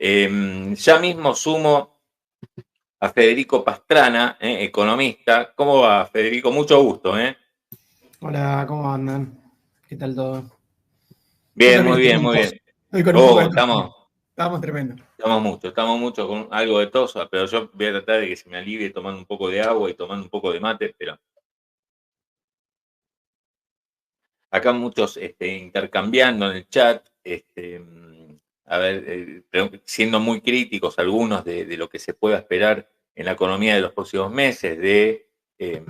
Ya mismo sumo a Federico Pastrana, economista. ¿Cómo va, Federico? Mucho gusto. Hola, ¿cómo andan? ¿Qué tal todo? Yo Bien, también muy estoy bien, con muy tos. bien. Estoy con un poco Oh, de tos. estamos, Estamos tremendo. estamos mucho con algo de tos, pero yo voy a tratar de que se me alivie tomando un poco de agua y tomando un poco de mate, pero acá muchos intercambiando en el chat, a ver, pero siendo muy críticos algunos de lo que se pueda esperar en la economía de los próximos meses, eh,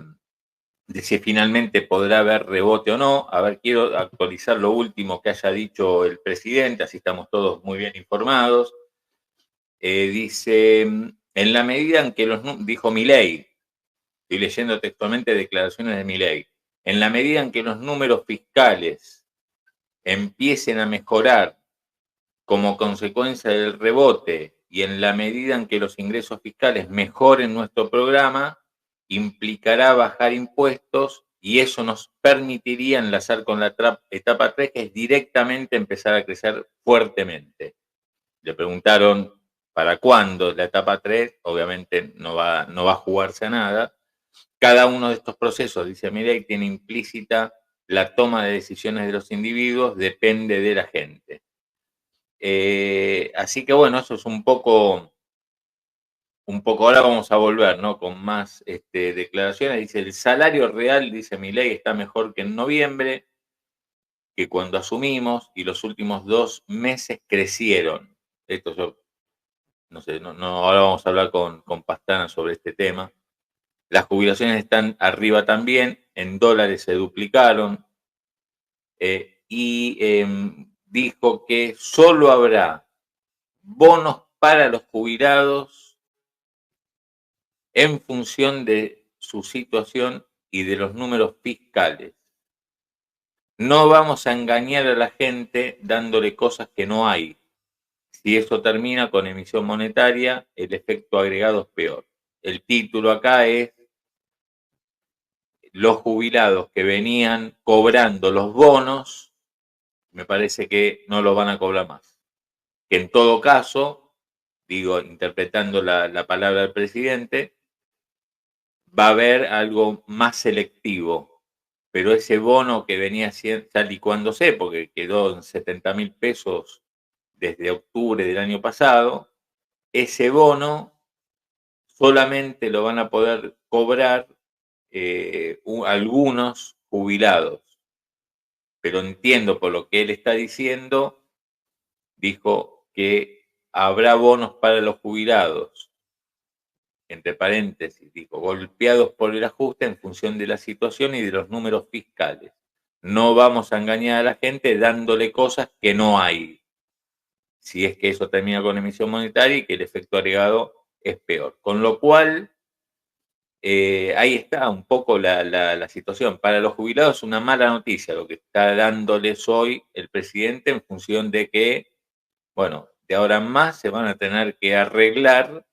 de si finalmente podrá haber rebote o no. A ver, quiero actualizar lo último que haya dicho el presidente, así estamos todos muy bien informados. Dice, en la medida en que dijo Milei, estoy leyendo textualmente declaraciones de Milei, en la medida en que los números fiscales empiecen a mejorar como consecuencia del rebote y en la medida en que los ingresos fiscales mejoren nuestro programa, implicará bajar impuestos y eso nos permitiría enlazar con la etapa 3, que es directamente empezar a crecer fuertemente. Le preguntaron para cuándo la etapa 3, obviamente no va a jugarse a nada. Cada uno de estos procesos, dice Milei, tiene implícita la toma de decisiones de los individuos, depende de la gente. Así que bueno, eso es ahora vamos a volver, ¿no? Con más declaraciones. Dice, el salario real, dice Milei, está mejor que en noviembre, que cuando asumimos, y los últimos 2 meses crecieron. Esto yo, no sé, ahora vamos a hablar con Pastana sobre este tema. Las jubilaciones están arriba también, en dólares se duplicaron, y dijo que solo habrá bonos para los jubilados en función de su situación y de los números fiscales. No vamos a engañar a la gente dándole cosas que no hay. Si eso termina con emisión monetaria, el efecto agregado es peor. El título acá es: los jubilados que venían cobrando los bonos, me parece que no los van a cobrar más. Que en todo caso, digo, interpretando la palabra del presidente, va a haber algo más selectivo, pero ese bono que venía ya licuándose, porque quedó en 70.000 pesos desde octubre del año pasado, ese bono solamente lo van a poder cobrar algunos jubilados. Pero entiendo por lo que él está diciendo, dijo que habrá bonos para los jubilados, entre paréntesis, dijo, golpeados por el ajuste en función de la situación y de los números fiscales. No vamos a engañar a la gente dándole cosas que no hay, si es que eso termina con emisión monetaria y que el efecto agregado es peor. Con lo cual, ahí está un poco la situación. Para los jubilados es una mala noticia lo que está dándoles hoy el presidente, en función de que, bueno, de ahora en más se van a tener que arreglar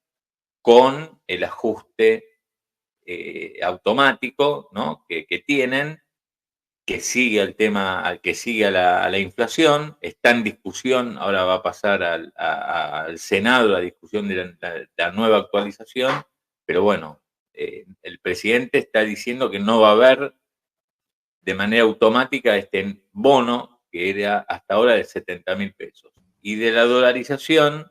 con el ajuste automático, ¿no? que tienen, que sigue el tema, que sigue a la inflación. Está en discusión, ahora va a pasar al Senado la discusión de la nueva actualización, pero bueno, el presidente está diciendo que no va a haber de manera automática este bono que era hasta ahora de 70.000 pesos. Y de la dolarización,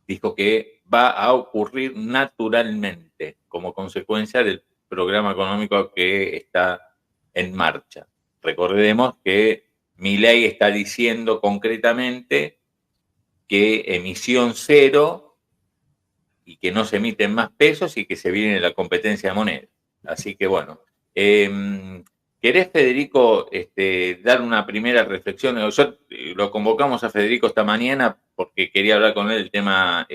dijo que va a ocurrir naturalmente como consecuencia del programa económico que está en marcha. Recordemos que Milei está diciendo concretamente que emisión cero y que no se emiten más pesos y que se viene la competencia de moneda. Así que bueno, ¿querés, Federico, dar una primera reflexión? Yo lo convocamos a Federico esta mañana porque quería hablar con él del tema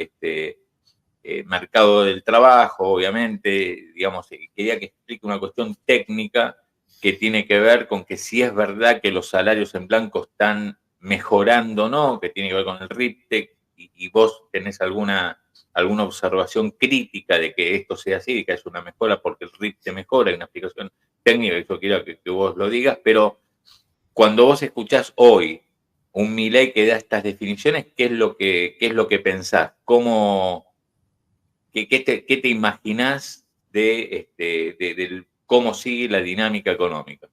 mercado del trabajo, obviamente, digamos, quería que explique una cuestión técnica que tiene que ver con que si es verdad que los salarios en blanco están mejorando o no, que tiene que ver con el RIPTE, y vos tenés alguna observación crítica de que esto sea así, que es una mejora porque el RIPTE mejora, hay una explicación técnica, yo quiero que vos lo digas, pero cuando vos escuchás hoy un Milei que da estas definiciones, ¿qué es lo que pensás? ¿Qué te imaginás de cómo sigue la dinámica económica?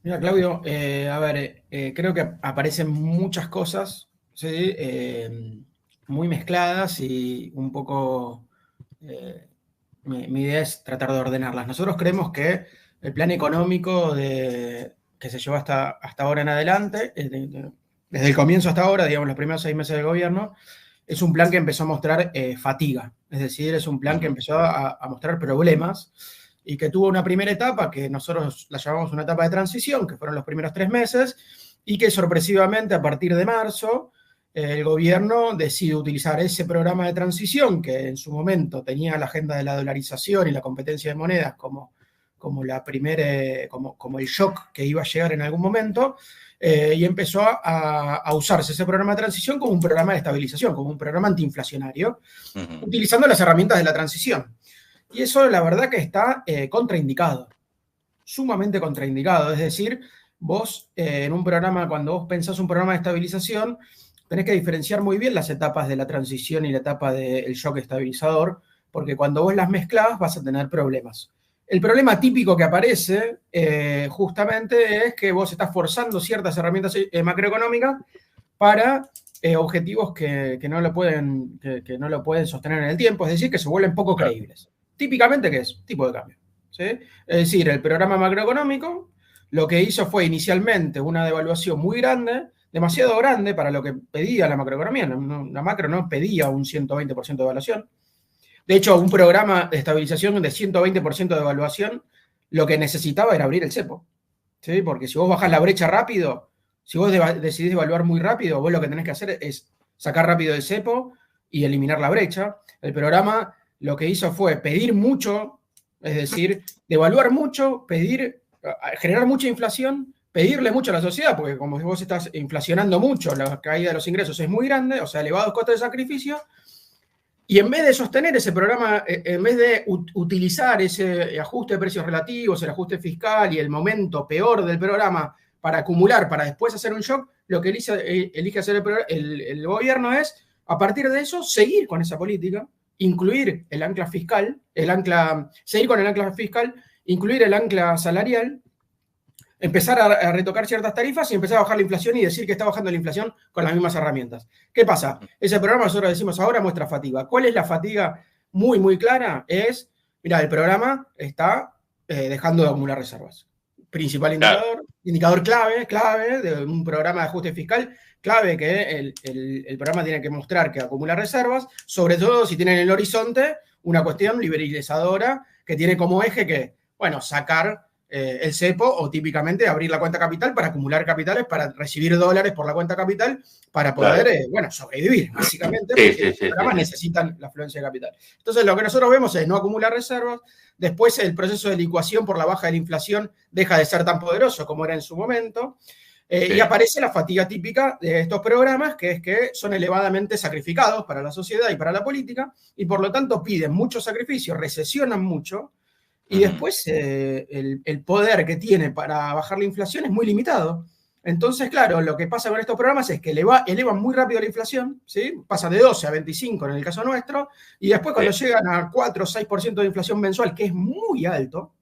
Mira, Claudio, a ver, creo que aparecen muchas cosas, ¿sí? Muy mezcladas y un poco, mi idea es tratar de ordenarlas. Nosotros creemos que el plan económico que se llevó hasta ahora en adelante, desde el comienzo hasta ahora, digamos, los primeros 6 meses del gobierno, es un plan que empezó a mostrar fatiga, es decir, es un plan que empezó a mostrar problemas y que tuvo una primera etapa que nosotros la llamamos una etapa de transición, que fueron los primeros 3 meses, y que sorpresivamente a partir de marzo el gobierno decide utilizar ese programa de transición que en su momento tenía la agenda de la dolarización y la competencia de monedas como el shock que iba a llegar en algún momento, y empezó a usarse ese programa de transición como un programa de estabilización, como un programa antiinflacionario, utilizando las herramientas de la transición. Y eso la verdad que está contraindicado, sumamente contraindicado. Es decir, vos en un programa, cuando vos pensás un programa de estabilización, tenés que diferenciar muy bien las etapas de la transición y la etapa del shock estabilizador, porque cuando vos las mezclás vas a tener problemas. El problema típico que aparece justamente es que vos estás forzando ciertas herramientas macroeconómicas para objetivos que no lo pueden sostener en el tiempo, es decir, que se vuelven poco creíbles. Típicamente, ¿qué es? Tipo de cambio, ¿sí? Es decir, el programa macroeconómico lo que hizo fue inicialmente una devaluación muy grande, demasiado grande para lo que pedía la macroeconomía. La macro no pedía un 120% de devaluación. De hecho, un programa de estabilización de 120% de devaluación lo que necesitaba era abrir el cepo, ¿sí? Porque si vos bajás la brecha rápido, si vos decidís devaluar muy rápido, vos lo que tenés que hacer es sacar rápido el cepo y eliminar la brecha. El programa lo que hizo fue pedir mucho, es decir, devaluar mucho, generar mucha inflación, pedirle mucho a la sociedad, porque como vos estás inflacionando mucho, la caída de los ingresos es muy grande, o sea, elevados costes de sacrificio, y en vez de sostener ese programa, en vez de utilizar ese ajuste de precios relativos, el ajuste fiscal y el momento peor del programa para acumular, para después hacer un shock, lo que elige hacer el gobierno es, a partir de eso, seguir con esa política, incluir el ancla fiscal, seguir con el ancla fiscal, incluir el ancla salarial, empezar a retocar ciertas tarifas y empezar a bajar la inflación y decir que está bajando la inflación con las mismas herramientas. ¿Qué pasa? Ese programa nosotros decimos ahora muestra fatiga. ¿Cuál es la fatiga muy, muy clara? Es, mira, el programa está dejando de acumular reservas. Principal indicador clave de un programa de ajuste fiscal, clave que el programa tiene que mostrar que acumula reservas, sobre todo si tiene en el horizonte una cuestión liberalizadora que tiene como eje que, bueno, sacar el cepo o típicamente abrir la cuenta capital para acumular capitales, para recibir dólares por la cuenta capital, para poder, sobrevivir, básicamente, porque los programas necesitan la afluencia de capital. Entonces, lo que nosotros vemos es no acumular reservas, después el proceso de licuación por la baja de la inflación deja de ser tan poderoso como era en su momento, y aparece la fatiga típica de estos programas, que es que son elevadamente sacrificados para la sociedad y para la política, y por lo tanto piden mucho sacrificio, recesionan mucho, y después el poder que tiene para bajar la inflación es muy limitado. Entonces, claro, lo que pasa con estos programas es que elevan muy rápido la inflación, ¿sí? Pasa de 12 a 25 en el caso nuestro, y después cuando llegan a 4 o 6% de inflación mensual, que es muy alto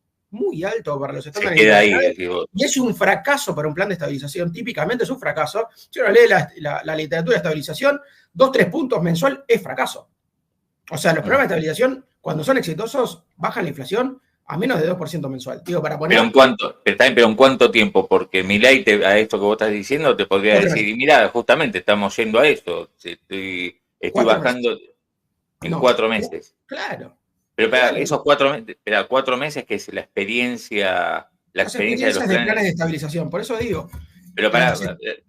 para los estándares internacionales, y es un fracaso para un plan de estabilización, típicamente es un fracaso. Si uno lee la literatura de estabilización, 2-3 puntos mensual es fracaso. O sea, los programas de estabilización, cuando son exitosos, bajan la inflación a menos de 2% mensual. Digo, para poner... Pero ¿en cuánto tiempo? Porque Milei, a esto que vos estás diciendo, te podría decir, y mira, justamente estamos yendo a eso. Estoy bajando en 4 meses. Claro. Pero para esos 4 meses, que es la experiencia de los planes de estabilización, por eso digo. Pero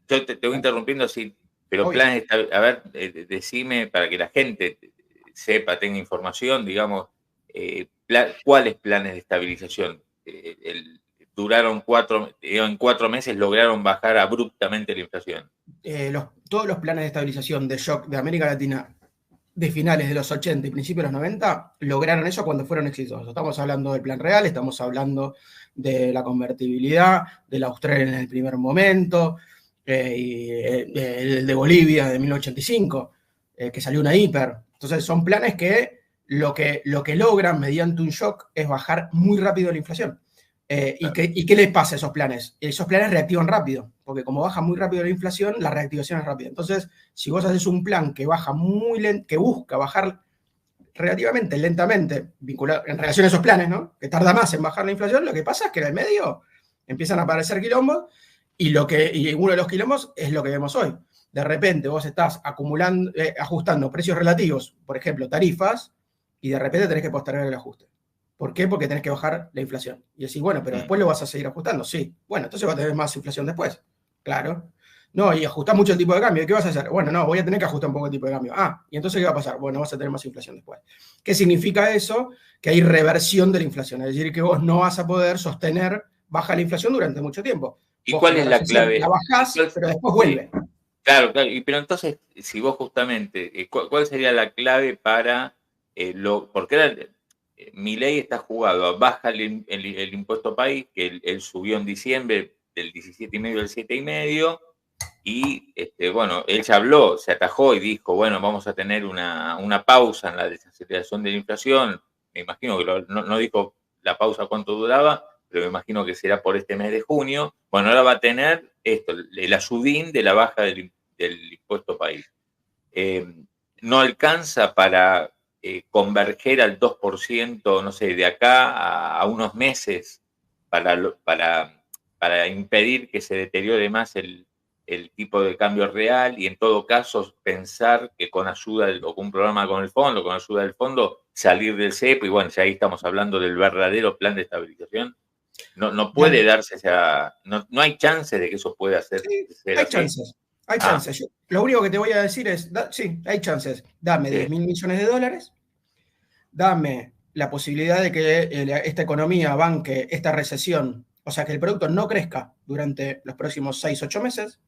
yo te voy interrumpiendo, sí, pero planes, a ver, decime para que la gente sepa, tenga información, digamos, ¿cuáles planes de estabilización? Duraron en 4 meses lograron bajar abruptamente la inflación. Todos los planes de estabilización de shock de América Latina de finales de los 80 y principios de los 90 lograron eso cuando fueron exitosos. Estamos hablando del Plan Real, estamos hablando de la convertibilidad, del Austral en el primer momento, el de Bolivia de 1985, que salió una hiper. Entonces son planes que lo que logran mediante un shock es bajar muy rápido la inflación. ¿Y qué les pasa a esos planes? Esos planes reactivan rápido, porque como baja muy rápido la inflación, la reactivación es rápida. Entonces, si vos haces un plan que baja muy lento, que busca bajar relativamente lentamente, vinculado en relación a esos planes, ¿no? Que tarda más en bajar la inflación, lo que pasa es que en el medio empiezan a aparecer quilombos y uno de los quilombos es lo que vemos hoy. De repente vos estás acumulando, ajustando precios relativos, por ejemplo, tarifas, y de repente tenés que postergar el ajuste. ¿Por qué? Porque tenés que bajar la inflación. Y decís, bueno, pero después lo vas a seguir ajustando. Sí. Bueno, entonces va a tener más inflación después. Claro. No, y ajustás mucho el tipo de cambio. ¿Qué vas a hacer? Bueno, no, voy a tener que ajustar un poco el tipo de cambio. Ah, ¿y entonces qué va a pasar? Bueno, vas a tener más inflación después. ¿Qué significa eso? Que hay reversión de la inflación. Es decir, que vos no vas a poder sostener baja la inflación durante mucho tiempo. ¿Y Vos cuál con es la la recesión clave? la bajás, pero después vuelve. Sí, claro, claro. Pero entonces, si vos justamente, ¿cuál sería la clave para porque Milei está jugado a baja el impuesto país, que él subió en diciembre del 17,5 al 7,5, y bueno, él ya habló, se atajó y dijo, bueno, vamos a tener una pausa en la desaceleración de la inflación. Me imagino que no dijo la pausa cuánto duraba, pero me imagino que será por este mes de junio. Bueno, ahora va a tener esto, el ayudín de la baja del impuesto país. No alcanza para converger al 2%, no sé, de acá a unos meses para impedir que se deteriore más el tipo de cambio real, y en todo caso pensar que con ayuda o con un programa con ayuda del fondo, salir del cepo, y bueno, ya ahí estamos hablando del verdadero plan de estabilización. No puede darse, no hay chance de que eso pueda ser Hay así. chances. Hay chances. Lo único que te voy a decir es, sí, hay chances. Dame 10.000 millones de dólares, dame la posibilidad de que esta economía banque esta recesión, o sea, que el producto no crezca durante los próximos 6-8 meses.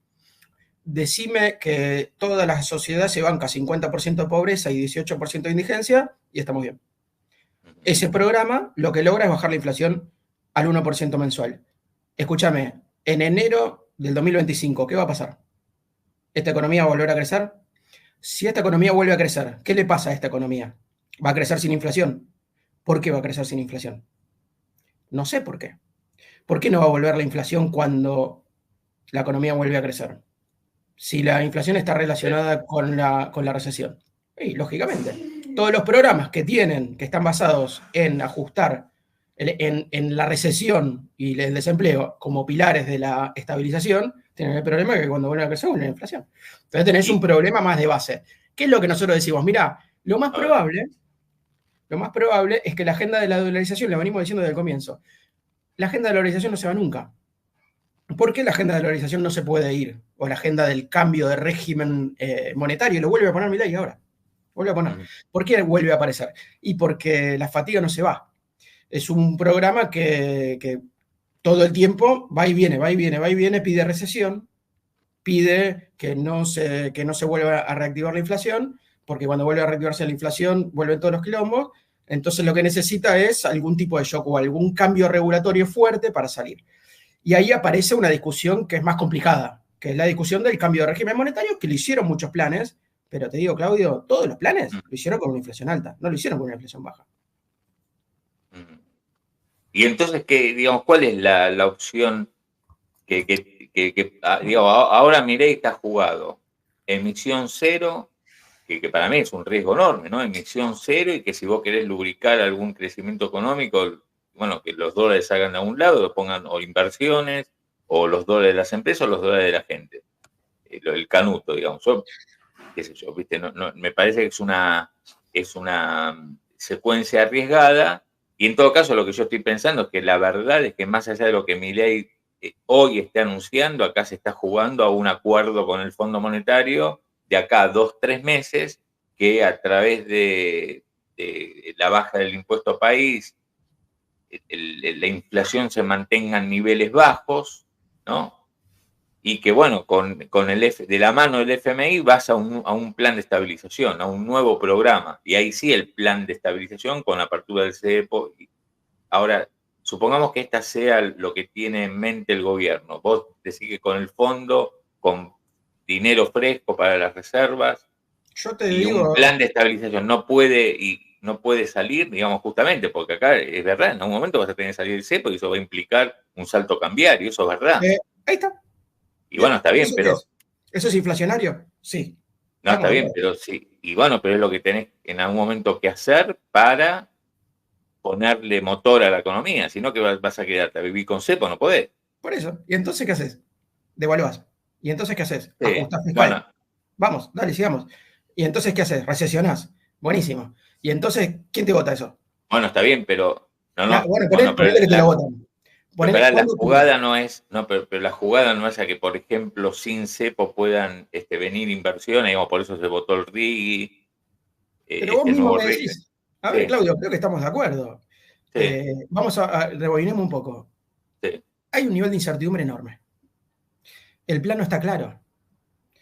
Decime que toda la sociedad se banca 50% de pobreza y 18% de indigencia y estamos bien. Ese programa lo que logra es bajar la inflación al 1% mensual. Escúchame, en enero del 2025, ¿qué va a pasar? ¿Esta economía va a volver a crecer? Si esta economía vuelve a crecer, ¿qué le pasa a esta economía? ¿Va a crecer sin inflación? ¿Por qué va a crecer sin inflación? No sé por qué. ¿Por qué no va a volver la inflación cuando la economía vuelve a crecer? Si la inflación está relacionada con la recesión. Y, lógicamente, todos los programas que están basados en ajustar en la recesión y el desempleo como pilares de la estabilización, tienen el problema de que cuando vuelve a crecer, vuelve la inflación. Entonces tenés un problema más de base. ¿Qué es lo que nosotros decimos? Mirá, lo más probable es que la agenda de la dolarización, lo venimos diciendo desde el comienzo, la agenda de la dolarización no se va nunca. ¿Por qué la agenda de dolarización no se puede ir? O la agenda del cambio de régimen monetario, lo vuelve a poner Milei ahora. Vuelve a poner. ¿Por qué vuelve a aparecer? Y porque la fatiga no se va. Es un programa que todo el tiempo va y viene, va y viene, va y viene, pide recesión, pide que no se vuelva a reactivar la inflación, porque cuando vuelve a reactivarse la inflación vuelven todos los quilombos. Entonces lo que necesita es algún tipo de shock o algún cambio regulatorio fuerte para salir. Y ahí aparece una discusión que es más complicada, que es la discusión del cambio de régimen monetario, que lo hicieron muchos planes, pero te digo, Claudio, todos los planes lo hicieron con una inflación alta, no lo hicieron con una inflación baja. Y entonces, digamos, ¿cuál es la opción digamos, ahora Milei está jugado? Emisión cero, que para mí es un riesgo enorme, ¿no? Emisión cero, y que si vos querés lubricar algún crecimiento económico, bueno, que los dólares salgan a un lado, lo pongan o inversiones, o los dólares de las empresas, o los dólares de la gente. El canuto, digamos. Qué sé yo, ¿viste? Me parece que es una secuencia arriesgada, y en todo caso lo que yo estoy pensando es que la verdad es que más allá de lo que Milei hoy está anunciando, acá se está jugando a un acuerdo con el Fondo Monetario de acá a 2-3 meses, que a través de la baja del impuesto país, la inflación se mantenga en niveles bajos, ¿no? Y que, bueno, de la mano del FMI vas a un plan de estabilización, a un nuevo programa, y ahí sí el plan de estabilización con apertura del cepo. Ahora, supongamos que esta sea lo que tiene en mente el gobierno. Vos decís que con el fondo, con dinero fresco para las reservas. Yo te y digo, un plan de estabilización no puede salir, digamos, justamente, porque acá es verdad, en algún momento vas a tener que salir el cepo y eso va a implicar un salto cambiario, eso es verdad. ahí está. Y bueno, está bien, ¿Eso qué pero... es? ¿Eso es inflacionario? Sí. No, Estamos está de bien, acuerdo. pero sí. Y bueno, pero es lo que tenés en algún momento que hacer para ponerle motor a la economía. Si no, que vas a quedarte a vivir con cepo, no podés. Por eso. ¿Y entonces qué haces? Devaluás. ¿Y entonces qué haces? Sí. Ajustás fiscal. Bueno, Vamos, dale, sigamos. ¿Y entonces qué haces? Recesionás. Buenísimo. ¿Y entonces quién te vota eso? bueno, está bien, pero Bueno, bueno, pero ponele que te lo votan. Ponele, la ¿cuándo ocurre? jugada no es, no, pero la jugada no es a que, por ejemplo, sin cepo puedan venir inversiones, digamos, por eso se votó el RIGI, Pero vos este mismo nuevo me RIGI. decís, a ver, Sí, Claudio, creo que estamos de acuerdo. sí, Vamos a rebobinemos un poco. sí. Hay un nivel de incertidumbre enorme. El plano está claro.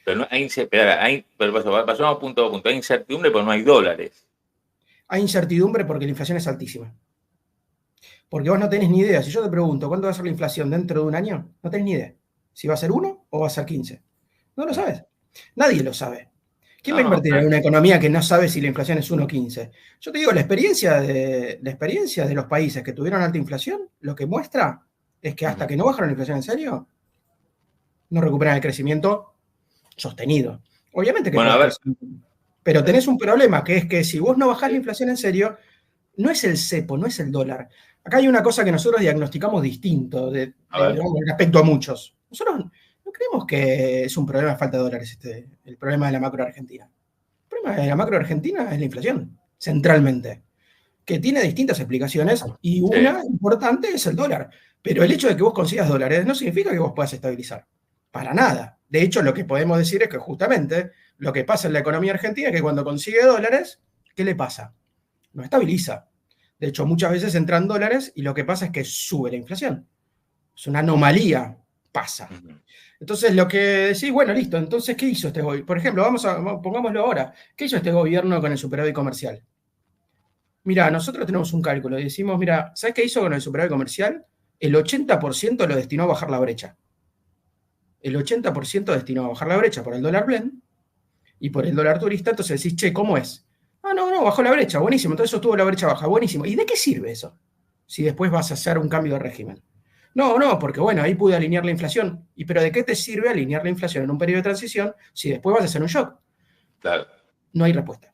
Pero no hay, pero pasamos punto a punto. Hay incertidumbre porque no hay dólares. Hay incertidumbre porque la inflación es altísima. Porque vos no tenés ni idea. Si yo te pregunto, ¿cuánto va a ser la inflación dentro de un año? No tenés ni idea. Si va a ser 1 o va a ser 15. No lo sabes. Nadie lo sabe. ¿Quién va No, a no, invertir en una economía que no sabe si la inflación es 1 o 15? Yo te digo, la experiencia de los países que tuvieron alta inflación, lo que muestra es que hasta que no bajaron la inflación en serio, no recuperan el crecimiento sostenido. Obviamente que bueno, a podés ver, crecer, pero tenés un problema, que es que si vos no bajás la inflación en serio, no es el cepo, no es el dólar. Acá hay una cosa que nosotros diagnosticamos distinto digamos, respecto a muchos. Nosotros no creemos que es un problema de falta de dólares el problema de la macro argentina. El problema de la macro argentina es la inflación, centralmente, que tiene distintas explicaciones y sí. una importante es el dólar. Pero el hecho de que vos consigas dólares no significa que vos puedas estabilizar. Para nada. De hecho, lo que podemos decir es que justamente lo que pasa en la economía argentina es que cuando consigue dólares, ¿qué le pasa? No estabiliza. De hecho, muchas veces entran dólares y lo que pasa es que sube la inflación. Es una anomalía, pasa. Entonces, lo que decís, bueno, listo, entonces, ¿qué hizo este gobierno? Por ejemplo, pongámoslo ahora. ¿Qué hizo este gobierno con el superávit comercial? Mira, nosotros tenemos un cálculo y decimos, mira, ¿sabes qué hizo con el superávit comercial? El 80% lo destinó a bajar la brecha. El 80% destinó a bajar la brecha por el dólar blend y por el dólar turista. Entonces decís, che, ¿cómo es? Ah, no, bajó la brecha, buenísimo. Entonces sostuvo la brecha baja, buenísimo. ¿Y de qué sirve eso? Si después vas a hacer un cambio de régimen. No, porque bueno, ahí pude alinear la inflación. ¿Pero de qué te sirve alinear la inflación en un periodo de transición si después vas a hacer un shock? Claro. No hay respuesta.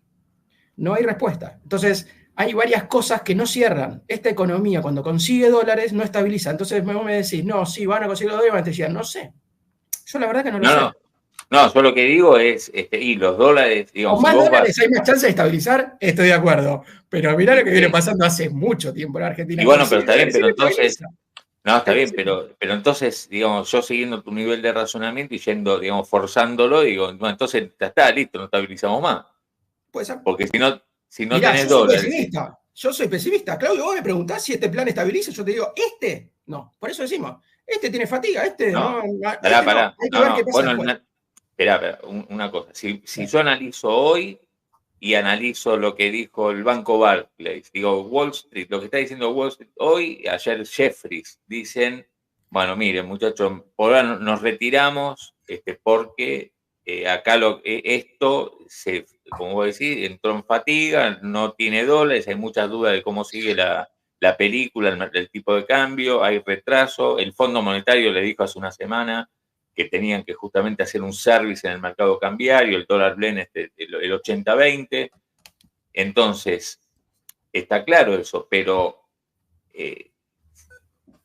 No hay respuesta. Entonces, hay varias cosas que no cierran. Esta economía, cuando consigue dólares, no estabiliza. Entonces, vos me decís, no, sí, van a conseguir los dólares, te decían, no sé. Yo la verdad que no lo No, sé. no, no, yo lo que digo es, y los dólares, digamos, Con si más vos vas, dólares hay más chance de estabilizar, estoy de acuerdo. Pero mirá lo que viene sí, pasando hace mucho tiempo en y Argentina. bueno, pero Consigue está bien, dólares y pero no entonces, estabiliza. no, está bien, pero entonces, digamos, yo siguiendo tu nivel de razonamiento y yendo, digamos, forzándolo, digo, bueno, entonces ya está, listo, no estabilizamos más. Puede ser. Porque si no Mirá, tenés yo soy dólares, pesimista. Yo soy pesimista. Claudio, vos me preguntás si este plan estabiliza, yo te digo, este no. Por eso decimos, este tiene fatiga, este no, no, este no. pará, Hay que no, ver qué no, pasa bueno, después. esperá, una cosa, si yo analizo hoy y analizo lo que dijo el banco Barclays, digo, Wall Street, lo que está diciendo Wall Street hoy, ayer Jeffries, dicen, bueno, miren, muchachos, por ahora nos retiramos porque acá esto, como vos decís, entró en fatiga, no tiene dólares, hay muchas dudas de cómo sigue la película, el tipo de cambio, hay retraso, el Fondo Monetario le dijo hace una semana que tenían que justamente hacer un service en el mercado cambiario, el dólar blend el 80-20. Entonces, está claro eso, pero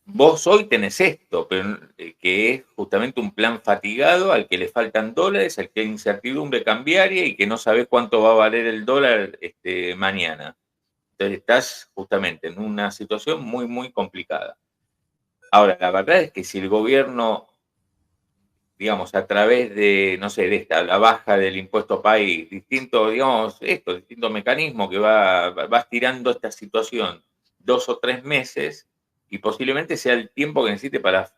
vos hoy tenés esto, pero, que es justamente un plan fatigado al que le faltan dólares, al que hay incertidumbre cambiaria y que no sabés cuánto va a valer el dólar mañana. Entonces estás justamente en una situación muy, muy complicada. Ahora, la verdad es que si el gobierno, digamos, a través de, no sé, de la baja del impuesto país, distintos, digamos, distintos mecanismos que va estirando esta situación 2 o 3 meses y posiblemente sea el tiempo que necesite para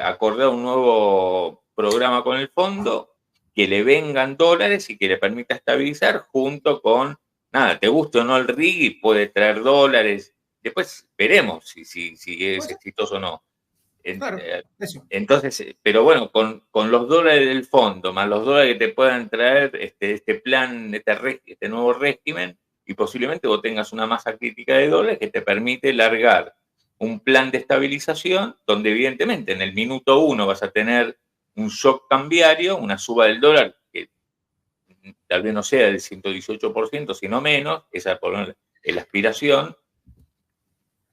acordar un nuevo programa con el fondo que le vengan dólares y que le permita estabilizar junto con, nada, te guste o no el RIGI, puede traer dólares, después veremos si es Puede ser. exitoso o no. Claro, eso. Entonces, pero bueno, con los dólares del fondo, más los dólares que te puedan traer este plan, este nuevo régimen, y posiblemente vos tengas una masa crítica de dólares que te permite largar un plan de estabilización donde evidentemente en el minuto 1 vas a tener un shock cambiario, una suba del dólar que tal vez no sea del 118%, sino menos, esa es la aspiración,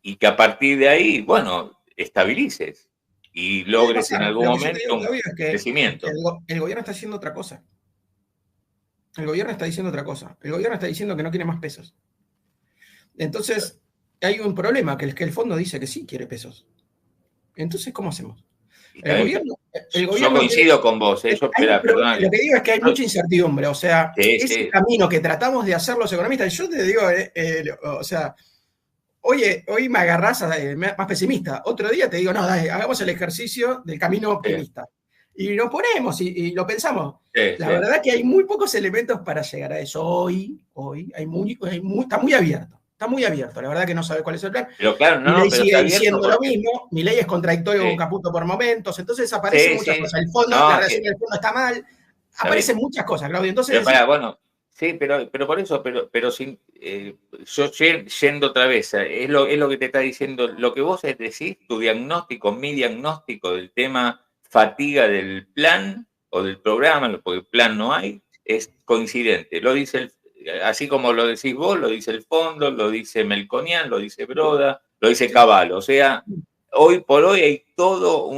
y que a partir de ahí, bueno, estabilices y logres en algún momento un crecimiento. El gobierno está haciendo otra cosa. El gobierno está diciendo otra cosa. El gobierno está diciendo que no quiere más pesos. Entonces, hay un problema, que es que el fondo dice que sí quiere pesos. Entonces, ¿cómo hacemos? El gobierno yo coincido con vos. Lo que digo es que hay mucha incertidumbre. O sea, ese camino que tratamos de hacer los economistas, yo te digo, o sea, hoy me agarrás más pesimista. Otro día te digo, no, dale, hagamos el ejercicio del camino optimista. Y nos ponemos y lo pensamos. La verdad es que hay muy pocos elementos para llegar a eso. Hoy está muy abierto. Está muy abierto. La verdad que no sabe cuál es el plan. Pero claro, Milei sigue diciendo lo mismo. Milei es contradictorio con Caputo por momentos. Entonces aparecen muchas cosas. El fondo, la relación del fondo está mal. Aparecen muchas cosas, Claudio. Entonces, bueno, sí, pero por eso, pero sin, yo yendo otra vez, es lo que te está diciendo, lo que vos decís, tu diagnóstico, mi diagnóstico del tema fatiga del plan o del programa, porque plan no hay, es coincidente. Lo dice así como lo decís vos, lo dice el fondo, lo dice Melconian, lo dice Broda, lo dice Cavallo. O sea, hoy por hoy hay todo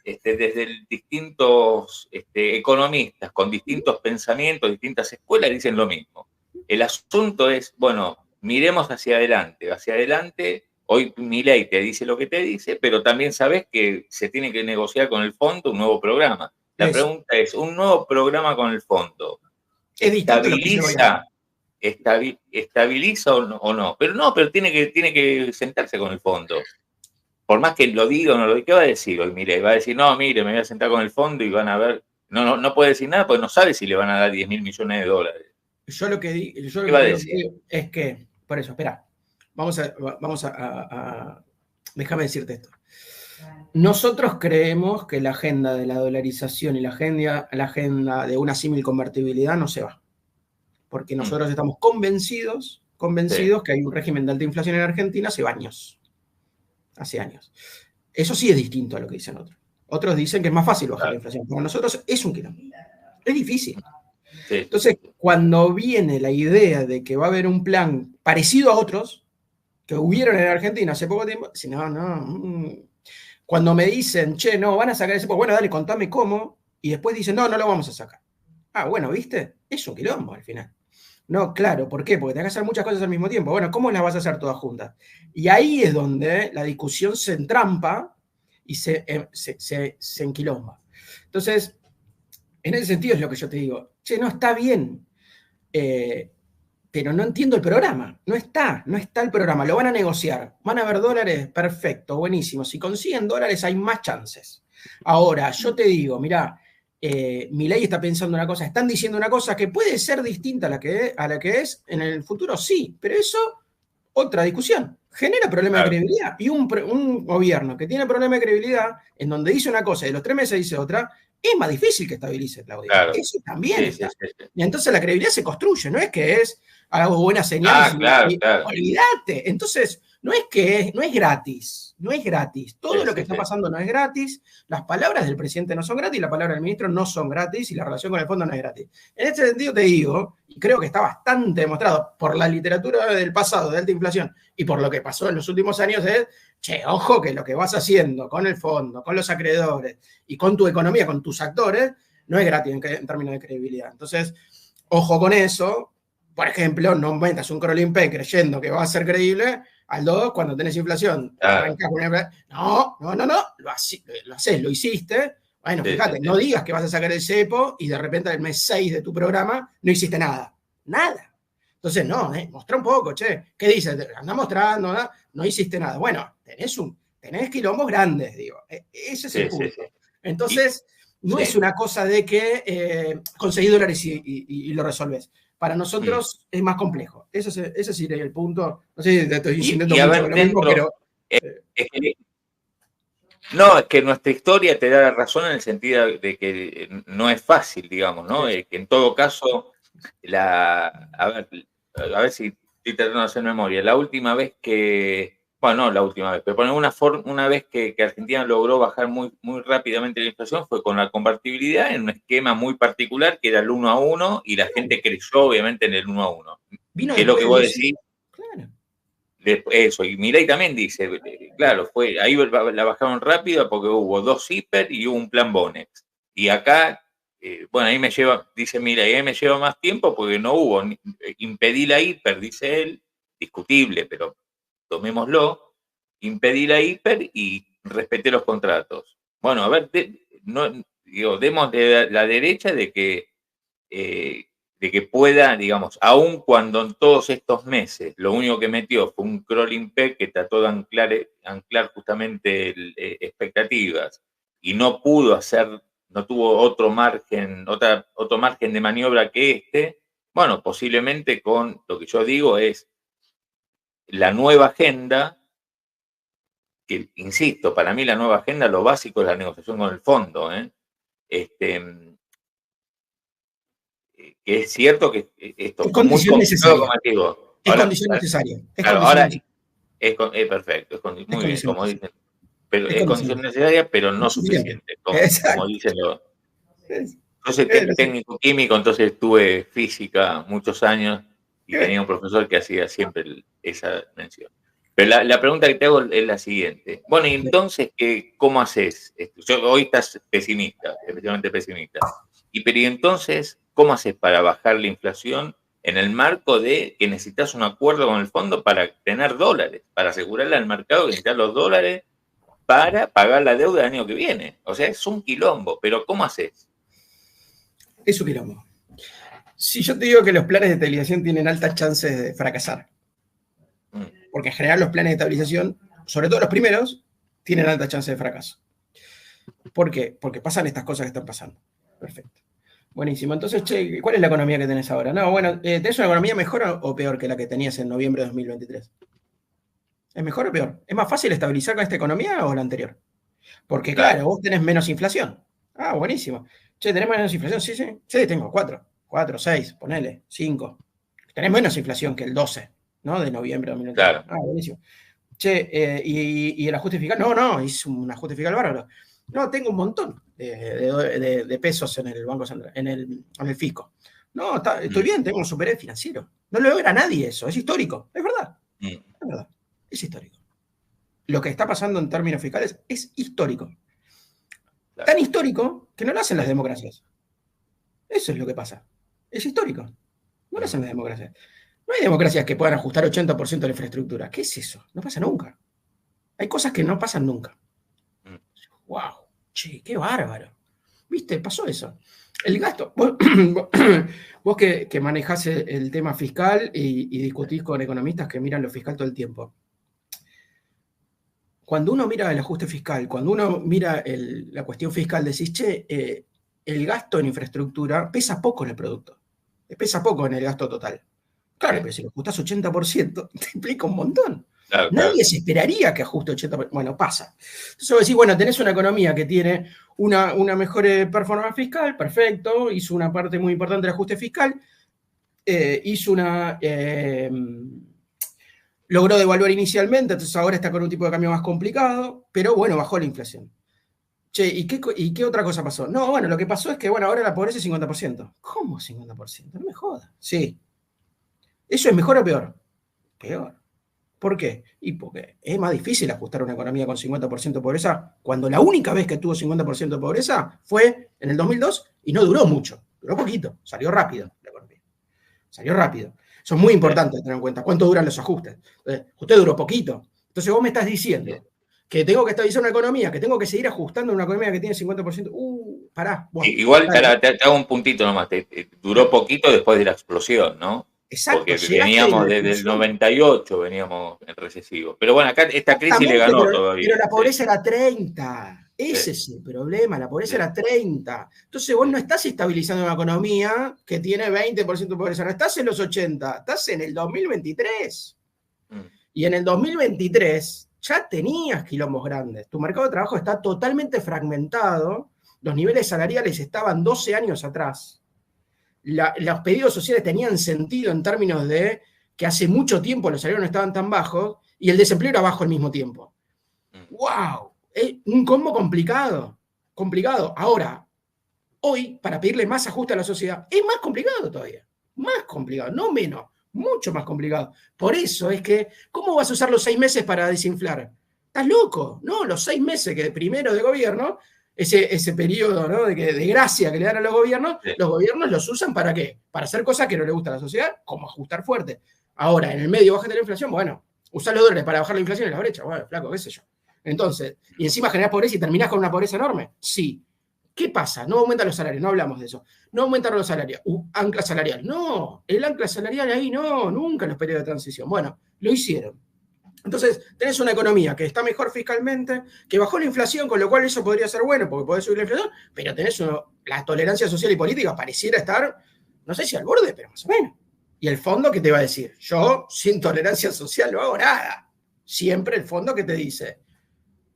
desde distintos economistas con distintos pensamientos, distintas escuelas, dicen lo mismo. El asunto es, bueno, miremos hacia adelante. Hacia adelante, hoy Milei te dice lo que te dice, pero también sabes que se tiene que negociar con el fondo un nuevo programa. La pregunta es, ¿un nuevo programa con el fondo estabiliza o no? Pero tiene que sentarse con el fondo. Por más que lo diga o no lo diga, ¿qué va a decir hoy Milei? Va a decir, no, mire, me voy a sentar con el fondo y van a ver. No puede decir nada porque no sabe si le van a dar 10.000 millones de dólares. Yo lo que digo es que, por eso, espera, vamos a déjame decirte esto. Nosotros creemos que la agenda de la dolarización y la agenda de una símil convertibilidad no se va. Porque nosotros estamos convencidos que hay un régimen de alta inflación en Argentina hace años. Eso sí es distinto a lo que dicen otros. Otros dicen que es más fácil bajar la inflación. Para nosotros es un quilombo. Es difícil. Sí. Entonces, cuando viene la idea de que va a haber un plan parecido a otros que hubieron en Argentina hace poco tiempo, si cuando me dicen, che, no, van a sacar ese, pues bueno, dale, contame cómo, y después dicen, no lo vamos a sacar. Ah, bueno, ¿viste? Es un quilombo al final. No, claro, ¿por qué? Porque tenés que hacer muchas cosas al mismo tiempo. Bueno, ¿cómo las vas a hacer todas juntas? Y ahí es donde la discusión se entrampa y se enquilomba. Entonces, en ese sentido es lo que yo te digo. Che, no está bien, pero no entiendo el programa. No está el programa. Lo van a negociar. Van a haber dólares, perfecto, buenísimo. Si consiguen dólares hay más chances. Ahora, yo te digo, mirá, Milei está pensando una cosa, están diciendo una cosa que puede ser distinta a la que es en el futuro, sí, pero eso, otra discusión, genera problema de credibilidad. Y un gobierno que tiene problema de credibilidad, en donde dice una cosa y de los 3 meses dice otra, es más difícil que estabilice, Claudio. Claro. Eso también está. Sí. Y entonces la credibilidad se construye, no es que hago buenas señales claro. Olvídate. Entonces, no es gratis. No es gratis. Todo lo que está pasando no es gratis. Las palabras del presidente no son gratis, las palabras del ministro no son gratis y la relación con el fondo no es gratis. En este sentido te digo, y creo que está bastante demostrado por la literatura del pasado de alta inflación y por lo que pasó en los últimos años es, che, ojo que lo que vas haciendo con el fondo, con los acreedores y con tu economía, con tus actores, no es gratis en términos de credibilidad. Entonces, ojo con eso. Por ejemplo, no metas un crawling pay creyendo que va a ser creíble al 2 cuando tenés inflación. No, lo haces, lo hiciste. Bueno, fíjate, no digas que vas a sacar el cepo y de repente al mes 6 de tu programa no hiciste nada. Nada. Entonces, mostrá un poco, che. ¿Qué dices? Andá mostrando, no hiciste nada. Bueno, tenés quilombos grandes, digo. Ese es el punto. Entonces, no es una cosa de que conseguís dólares y lo resolvés. Para nosotros es más complejo. Ese sería el punto. No sé si te estoy diciendo mucho lo mismo, pero... No, es que nuestra historia te da la razón en el sentido de que no es fácil, digamos, ¿no? Que en todo caso, a ver si estoy tratando de hacer memoria. La última vez bueno, no la última vez, pero poner una vez que Argentina logró bajar muy rápidamente la inflación fue con la convertibilidad en un esquema muy particular que era el 1-1 y la gente creyó obviamente en el 1-1. Vino ¿Qué es lo después que de vos 10 decís? Claro. Eso, y Milei también dice, claro, ahí la bajaron rápido porque hubo 2 hiper y hubo un plan Bonex. Y acá, bueno, ahí dice Milei, ahí me lleva más tiempo porque no hubo, impedí la hiper, dice él, discutible, pero tomémoslo, impedí la hiper y respeté los contratos. Bueno, a ver, demos la derecha de que pueda, digamos, aun cuando en todos estos meses lo único que metió fue un crawling peg que trató de anclar justamente expectativas y no pudo no tuvo otro margen de maniobra que bueno, posiblemente con lo que yo digo es la nueva agenda, que insisto, para mí la nueva agenda, lo básico es la negociación con el fondo, que es cierto que esto Es fue muy condición complicado, necesaria. como te digo. Es Ahora, condición necesaria. Es claro, condición ahora necesaria. es perfecto, Es muy bien, condición como necesaria. dicen, pero Es es condición condición necesaria, pero no no suficiente. suficiente, como Exacto. dicen los. Es- Yo soy técnico químico, entonces tuve física muchos años y tenía un profesor que hacía siempre esa mención. Pero la pregunta que te hago es la siguiente. Bueno, y entonces, ¿cómo haces esto? Hoy estás pesimista, especialmente pesimista. Pero ¿y entonces cómo haces para bajar la inflación en el marco de que necesitas un acuerdo con el fondo para tener dólares, para asegurarle al mercado que necesitas los dólares para pagar la deuda del año que viene? O sea, es un quilombo, pero ¿cómo haces? Es un quilombo. Si yo te digo que los planes de estabilización tienen altas chances de fracasar, porque en general los planes de estabilización, sobre todo los primeros, tienen altas chances de fracaso. ¿Por qué? Porque pasan estas cosas que están pasando. Perfecto. Buenísimo. Entonces, che, ¿cuál es la economía que tenés ahora? No, bueno, ¿tenés una economía mejor o peor que la que tenías en noviembre de 2023? ¿Es mejor o peor? ¿Es más fácil estabilizar con esta economía o la anterior? Porque, claro, vos tenés menos inflación. Ah, buenísimo. Che, ¿tenés menos inflación? Sí, sí. Sí, tengo 4. 4, 6, ponele, 5. Tenés menos inflación que el 12, ¿no? De noviembre de 2023. Claro. Ah, buenísimo. Che, ¿y el ajuste fiscal? No, no, hice un ajuste fiscal bárbaro. No, tengo un montón de pesos en el Banco Central, en el fisco. No, estoy bien, tengo un superávit financiero. No lo logra nadie eso, es histórico, es verdad. Es verdad, es histórico. Lo que está pasando en términos fiscales es histórico. Tan histórico que no lo hacen las democracias. Eso es lo que pasa. Es histórico. No lo hacen las democracias. No hay democracias que puedan ajustar 80% de la infraestructura. ¿Qué es eso? No pasa nunca. Hay cosas que no pasan nunca. ¡Wow! Che, qué bárbaro. ¿Viste? Pasó eso. El gasto. Vos que manejás el tema fiscal y discutís con economistas que miran lo fiscal todo el tiempo. Cuando uno mira el ajuste fiscal, cuando uno mira la cuestión fiscal, decís, che, el gasto en infraestructura pesa poco en el producto. Pesa poco en el gasto total. Claro, pero si lo ajustás 80%, te implica un montón. Claro, Nadie se esperaría que ajuste 80%. Bueno, pasa. Entonces vos decís, bueno, tenés una economía que tiene una mejor performance fiscal, perfecto, hizo una parte muy importante del ajuste fiscal, logró devaluar inicialmente, entonces ahora está con un tipo de cambio más complicado, pero bueno, bajó la inflación. Che, ¿y qué otra cosa pasó? No, bueno, lo que pasó es que, bueno, ahora la pobreza es 50%. ¿Cómo 50%? No me jodas. Sí. ¿Eso es mejor o peor? Peor. ¿Por qué? Y porque es más difícil ajustar una economía con 50% de pobreza cuando la única vez que tuvo 50% de pobreza fue en el 2002 y no duró mucho, duró poquito, salió rápido la economía. Salió rápido. Eso es muy importante tener en cuenta. ¿Cuánto duran los ajustes? Usted duró poquito. Entonces vos me estás diciendo que tengo que estabilizar una economía, que tengo que seguir ajustando una economía que tiene 50%. Pará. Bueno, igual te hago un puntito nomás. Duró poquito después de la explosión, ¿no? Exacto, Porque llegaste veníamos de la desde el explosión. 98, veníamos en recesivo. Pero bueno, acá esta crisis le ganó todavía. Pero la pobreza era 30. Ese es el problema, la pobreza era 30. Entonces vos no estás estabilizando una economía que tiene 20% de pobreza, no estás en los 80, estás en el 2023. Y en el 2023 ya tenías quilombos grandes. Tu mercado de trabajo está totalmente fragmentado. Los niveles salariales estaban 12 años atrás. Los pedidos sociales tenían sentido en términos de que hace mucho tiempo los salarios no estaban tan bajos y el desempleo era bajo al mismo tiempo. ¡Wow! Es un combo complicado. Complicado. Ahora, hoy, para pedirle más ajuste a la sociedad, es más complicado todavía. Más complicado, no menos. Mucho más complicado. Por eso es que, ¿cómo vas a usar los 6 meses para desinflar? ¿Estás loco? No, los 6 meses que primero de gobierno, ese periodo, ¿no?, de gracia que le dan a los gobiernos los usan ¿para qué? Para hacer cosas que no le gustan a la sociedad, como ajustar fuerte. Ahora, en el medio baja la inflación, bueno, usar los dólares para bajar la inflación y la brecha, bueno, flaco, qué sé yo. Entonces, y encima generás pobreza y terminás con una pobreza enorme. Sí. ¿Qué pasa? No aumentan los salarios, no hablamos de eso. No aumentaron los salarios. Ancla salarial. No, el ancla salarial ahí no, nunca en los periodos de transición. Bueno, lo hicieron. Entonces, tenés una economía que está mejor fiscalmente, que bajó la inflación, con lo cual eso podría ser bueno, porque podés subir la inflación, pero tenés la tolerancia social y política pareciera estar, no sé si al borde, pero más o menos. Y el fondo, ¿qué te va a decir? Yo, sin tolerancia social, no hago nada. Siempre el fondo que te dice,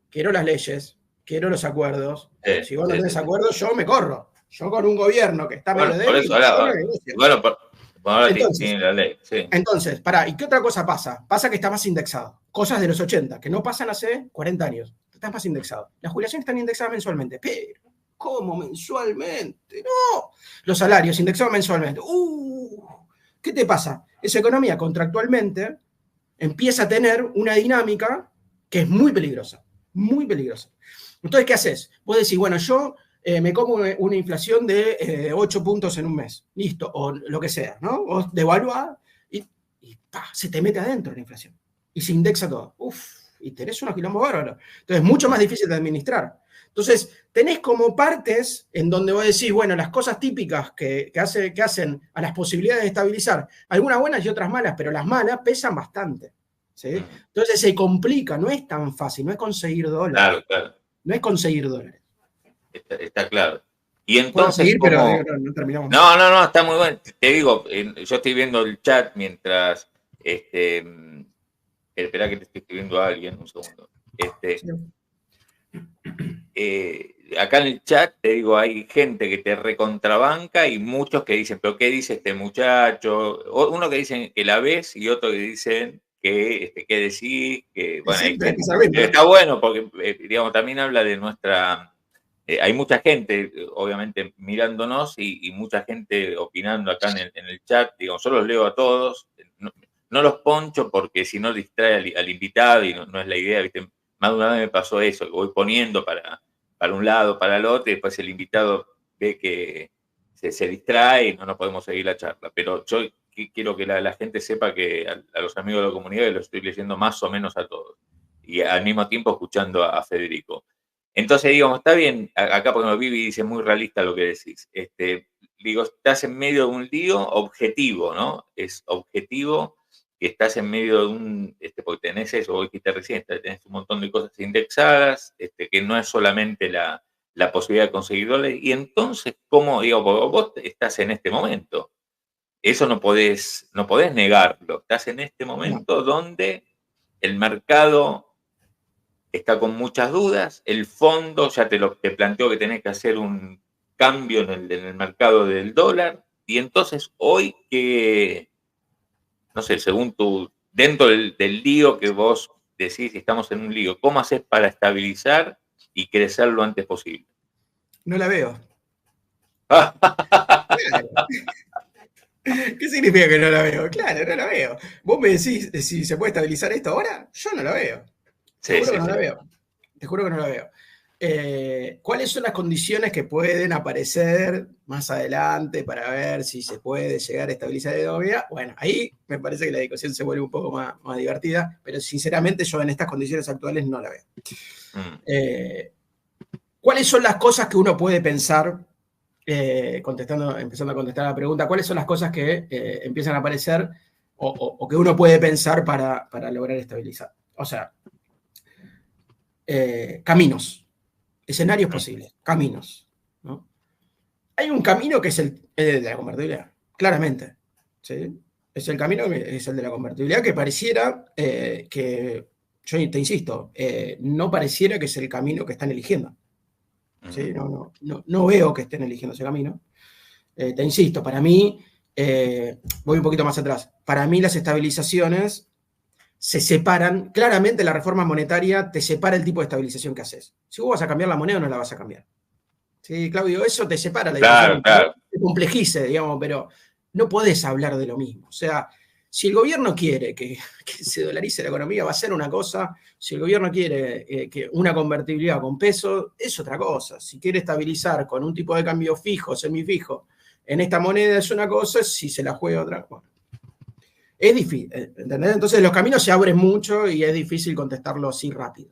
quiero las leyes, quiero los acuerdos. Si vos no tenés acuerdos, yo me corro. Yo con un gobierno que está medio débil. Entonces, la ley. Sí. Entonces, ¿y qué otra cosa pasa? Pasa que está más indexado. Cosas de los 80, que no pasan hace 40 años. Estás más indexado. Las jubilaciones están indexadas mensualmente. Pero, ¿cómo mensualmente? No. Los salarios indexados mensualmente. ¿Qué te pasa? Esa economía contractualmente empieza a tener una dinámica que es muy peligrosa. Muy peligrosa. Entonces, ¿qué haces? Vos decís, bueno, yo me como una inflación de 8 puntos en un mes. Listo, o lo que sea, ¿no? O devaluás y se te mete adentro la inflación. Y se indexa todo. Y tenés unos quilombos bárbaros. Entonces, es mucho más difícil de administrar. Entonces, tenés como partes en donde vos decís, bueno, las cosas típicas que hacen a las posibilidades de estabilizar, algunas buenas y otras malas, pero las malas pesan bastante. ¿Sí? Entonces se complica, no es tan fácil, no es conseguir dólares. Claro. No es conseguir dólares. Está claro. Y entonces, seguir, pero no terminamos. No, está muy bueno. Te digo, yo estoy viendo el chat mientras, espera que te estoy escribiendo a alguien, un segundo. Acá en el chat, te digo, hay gente que te recontrabanca y muchos que dicen, pero ¿qué dice este muchacho? Uno que dicen que la ves y otro que dicen que qué decís, que bueno, está bueno porque, digamos, también habla de nuestra... hay mucha gente, obviamente, mirándonos y mucha gente opinando acá en el chat. Digamos, yo los leo a todos, no los poncho porque si no distrae al invitado y no es la idea, ¿viste? Más de una vez me pasó eso, que voy poniendo para un lado, para el otro, y después el invitado ve que se distrae y no nos podemos seguir la charla. Pero yo quiero que la gente sepa que a los amigos de la comunidad los estoy leyendo más o menos a todos. Y al mismo tiempo escuchando a Federico. Entonces, digamos, está bien, acá porque Vivi dice muy realista lo que decís. Digo, estás en medio de un lío objetivo, ¿no? Es objetivo que estás en medio de un, porque tenés eso, vos dijiste recién, tenés un montón de cosas indexadas, que no es solamente la posibilidad de conseguir dólares. Y entonces, ¿cómo? Digo, vos estás en este momento. Eso no podés negarlo. Estás en este momento donde el mercado está con muchas dudas, el fondo ya te planteó que tenés que hacer un cambio en el mercado del dólar, y entonces hoy que, no sé, según dentro del lío que vos decís, estamos en un lío, ¿cómo haces para estabilizar y crecer lo antes posible? No la veo. ¿Qué significa que no la veo? Claro, no la veo. Vos me decís si se puede estabilizar esto ahora, yo no la veo. Te juro que no la veo. Te juro que no la veo. ¿Cuáles son las condiciones que pueden aparecer más adelante para ver si se puede llegar a estabilizar la economía? Bueno, ahí me parece que la discusión se vuelve un poco más divertida, pero sinceramente yo en estas condiciones actuales no la veo. ¿Cuáles son las cosas que uno puede pensar, empezando a contestar la pregunta, cuáles son las cosas que empiezan a aparecer o que uno puede pensar para lograr estabilizar? O sea, caminos. Escenarios posibles, caminos, ¿no? Hay un camino que es el de la convertibilidad, claramente. ¿Sí? Es el camino que es el de la convertibilidad, que pareciera que yo te insisto, no pareciera que es el camino que están eligiendo. ¿Sí? No veo que estén eligiendo ese camino. Te insisto, para mí, voy un poquito más atrás, para mí las estabilizaciones se separan, claramente la reforma monetaria te separa el tipo de estabilización que haces. Si vos vas a cambiar la moneda, no la vas a cambiar. Sí, Claudio, eso te separa la discusión, claro. te complejice, digamos, pero no podés hablar de lo mismo. O sea, si el gobierno quiere que se dolarice la economía, va a ser una cosa. Si el gobierno quiere que una convertibilidad con peso, es otra cosa. Si quiere estabilizar con un tipo de cambio fijo, semifijo, en esta moneda es una cosa, si se la juega otra cosa. Es difícil, ¿entendés? Entonces los caminos se abren mucho y es difícil contestarlo así rápido.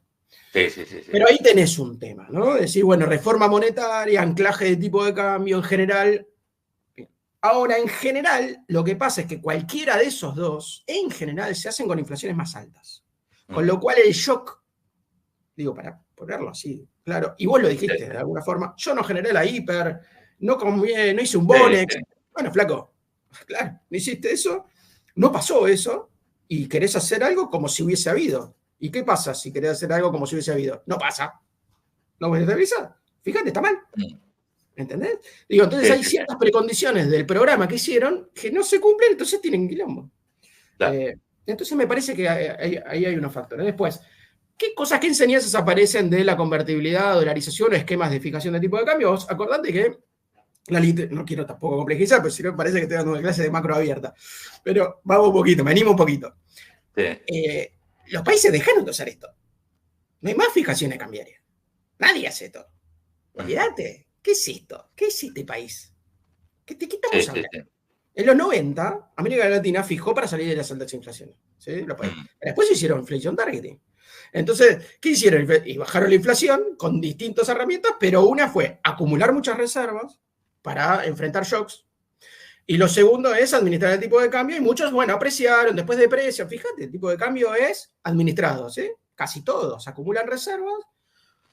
Sí. Pero ahí tenés un tema, ¿no? Decir, bueno, reforma monetaria, anclaje de tipo de cambio en general. Ahora, en general, lo que pasa es que cualquiera de esos dos, en general, se hacen con inflaciones más altas. Con lo cual el shock, digo, para ponerlo así, claro, y vos lo dijiste de alguna forma, yo no generé la hiper, no hice un Bonex. Bueno, flaco, claro, no hiciste eso, no pasó eso, y querés hacer algo como si hubiese habido. ¿Y qué pasa si querés hacer algo como si hubiese habido? No pasa. No voy a estabilizar. Fíjate, está mal. ¿Entendés? Digo, entonces hay ciertas precondiciones del programa que hicieron que no se cumplen, entonces tienen quilombo. Claro. Entonces me parece que ahí hay unos factores. Después, ¿qué cosas, qué enseñanzas aparecen de la convertibilidad, dolarización o esquemas de fijación de tipo de cambio? Vos acordate que no quiero tampoco complejizar, pero si no parece que estoy dando una clase de macro abierta. Pero vamos un poquito, me animo un poquito. Los países dejaron de usar esto. No hay más fijaciones cambiarias. Nadie hace esto. Olvídate. ¿Qué es esto? ¿Qué es este país? ¿De qué estamos hablando? En los 90, América Latina fijó para salir de las altas inflaciones. ¿Sí? Después hicieron inflation targeting. Entonces, ¿qué hicieron? Y bajaron la inflación con distintas herramientas, pero una fue acumular muchas reservas para enfrentar shocks. Y lo segundo es administrar el tipo de cambio. Y muchos, bueno, apreciaron, después deprecian. Fíjate, el tipo de cambio es administrado, ¿sí? Casi todos acumulan reservas.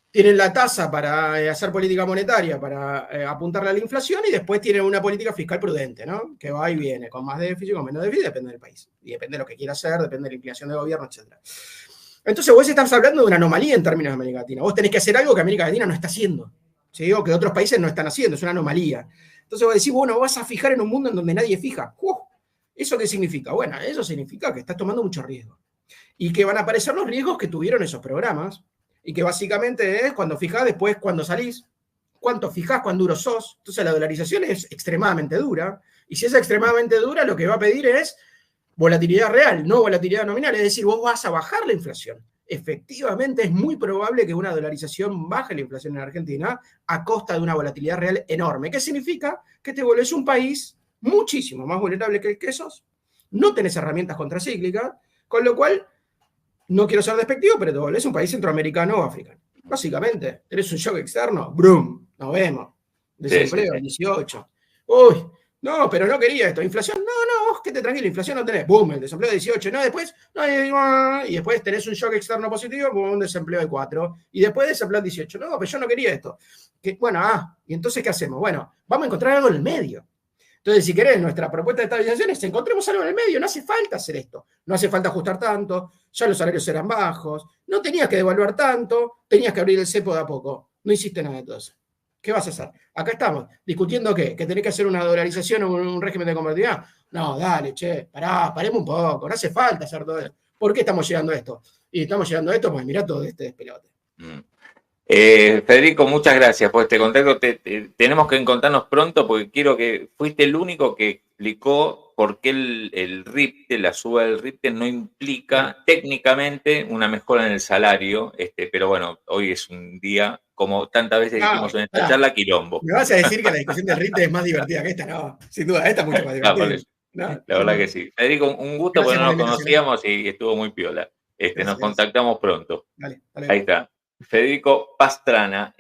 Tienen la tasa para hacer política monetaria, para apuntarle a la inflación, y después tienen una política fiscal prudente, ¿no? Que va y viene, con más déficit, con menos déficit, depende del país. Y depende de lo que quiera hacer, depende de la inclinación del gobierno, etc. Entonces vos estás hablando de una anomalía en términos de América Latina. Vos tenés que hacer algo que América Latina no está haciendo, ¿sí? O que otros países no están haciendo, es una anomalía. Entonces vos decís, bueno, vas a fijar en un mundo en donde nadie fija. ¿Eso qué significa? Bueno, eso significa que estás tomando mucho riesgo. Y que van a aparecer los riesgos que tuvieron esos programas, y que básicamente es cuando fijás, después cuando salís, cuánto fijás, cuán duro sos. Entonces la dolarización es extremadamente dura, y si es extremadamente dura, lo que va a pedir es volatilidad real, no volatilidad nominal, es decir, vos vas a bajar la inflación. Efectivamente, es muy probable que una dolarización baje la inflación en Argentina a costa de una volatilidad real enorme. ¿Qué significa? Que te volvés un país muchísimo más vulnerable que esos, no tenés herramientas contracíclicas, con lo cual no quiero ser despectivo, pero te volvés un país centroamericano o africano. Básicamente, tenés un shock externo, ¡brum! Nos vemos. Desempleo, 18. Uy, no, pero no quería esto. Inflación, no, quédate tranquilo, inflación no tenés. ¡Bum! El desempleo de 18. No, después, y después tenés un shock externo positivo, un desempleo de 4. Y después desempleo de 18. No, pero yo no quería esto. ¿Y entonces qué hacemos? Bueno, vamos a encontrar algo en el medio. Entonces, si querés, nuestra propuesta de estabilización es encontremos algo en el medio, no hace falta hacer esto, no hace falta ajustar tanto, ya los salarios eran bajos, no tenías que devaluar tanto, tenías que abrir el cepo de a poco, no hiciste nada de todo eso. ¿Qué vas a hacer? Acá estamos, discutiendo ¿qué? ¿Que tenés que hacer una dolarización o un régimen de convertibilidad? No, dale, paremos un poco, no hace falta hacer todo eso. ¿Por qué estamos llegando a esto? Y estamos llegando a esto, pues mirá todo este despelote. Federico, muchas gracias por este contacto. Tenemos que encontrarnos pronto porque quiero que fuiste el único que explicó por qué el RIPTE, la suba del RIPTE, no implica técnicamente una mejora en el salario. Pero bueno, hoy es un día, como tantas veces dijimos en esta charla, quilombo. ¿Me vas a decir que la discusión del RIPTE es más divertida que esta? No, sin duda, esta es mucho más divertida. La verdad que sí. Federico, un gusto porque no nos conocíamos y estuvo muy piola. Nos contactamos pronto. Dale. Ahí está. Federico Pastrana.